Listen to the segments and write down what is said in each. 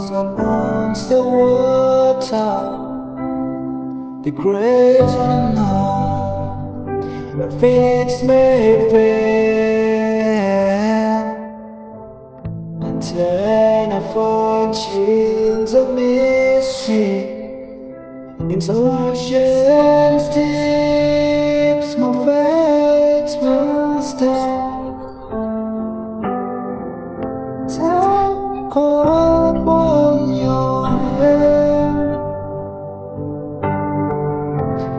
Once the water, the great unknown, the fates may fail, and turn our fortunes of mystery into oceans deep. Small fates will stand. Time cold upon your hair,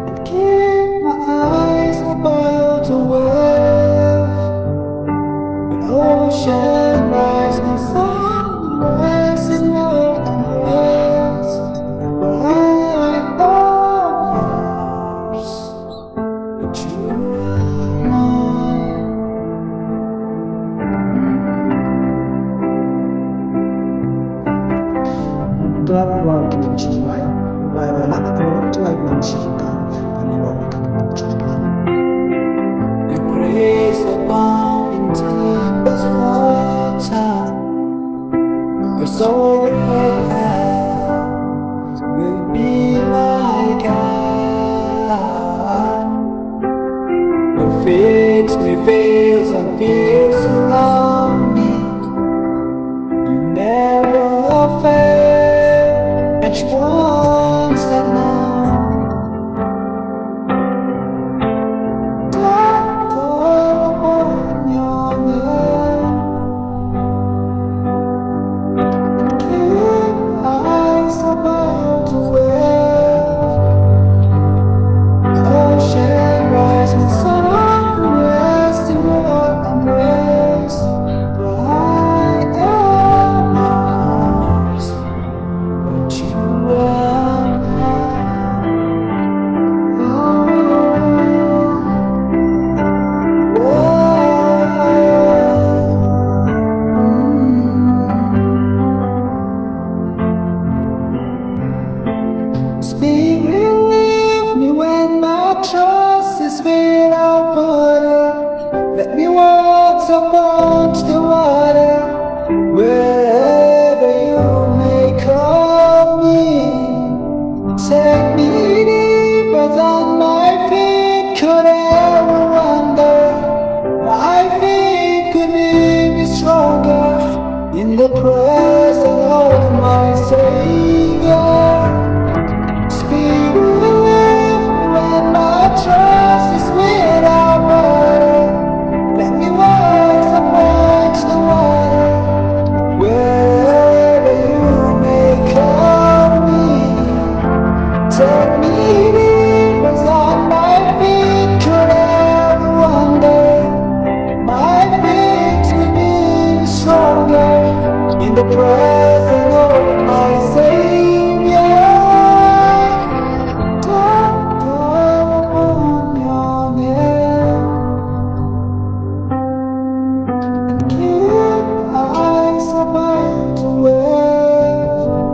and keep my eyes above the wave. When ocean rise and sun rise in your embrace, but I am yours, but you are mine. Tunakuwa kimchini wala tunakuwa kimshika paniwa kimchini. Your grace abound deep as water, your soul will be my God. Your fix me fails and fears around me. You never fail, and you won't stand now. Don't fall upon your name, and keep eyes about the wave. Ocean rise and sun rest in your embrace, but I am yours, but you are mine. Speak, relieve me when my trust is without border. Let me walk upon the water, wherever you may call me. Take me deeper than my feet could ever wander. My feet could lead me stronger in the presence of my Savior. Speak relief when my trust is without border. Let me walk amongst the water, wherever you may call me. Take me deeper than my feet could ever wander. My feet will be stronger in the presence of my Savior. Don't call upon your name, and keep eyes above the wave.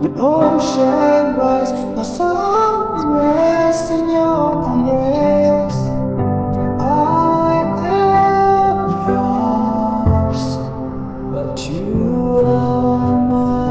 When ocean rise, my soul rests in your embrace. I am yours, but you are mine.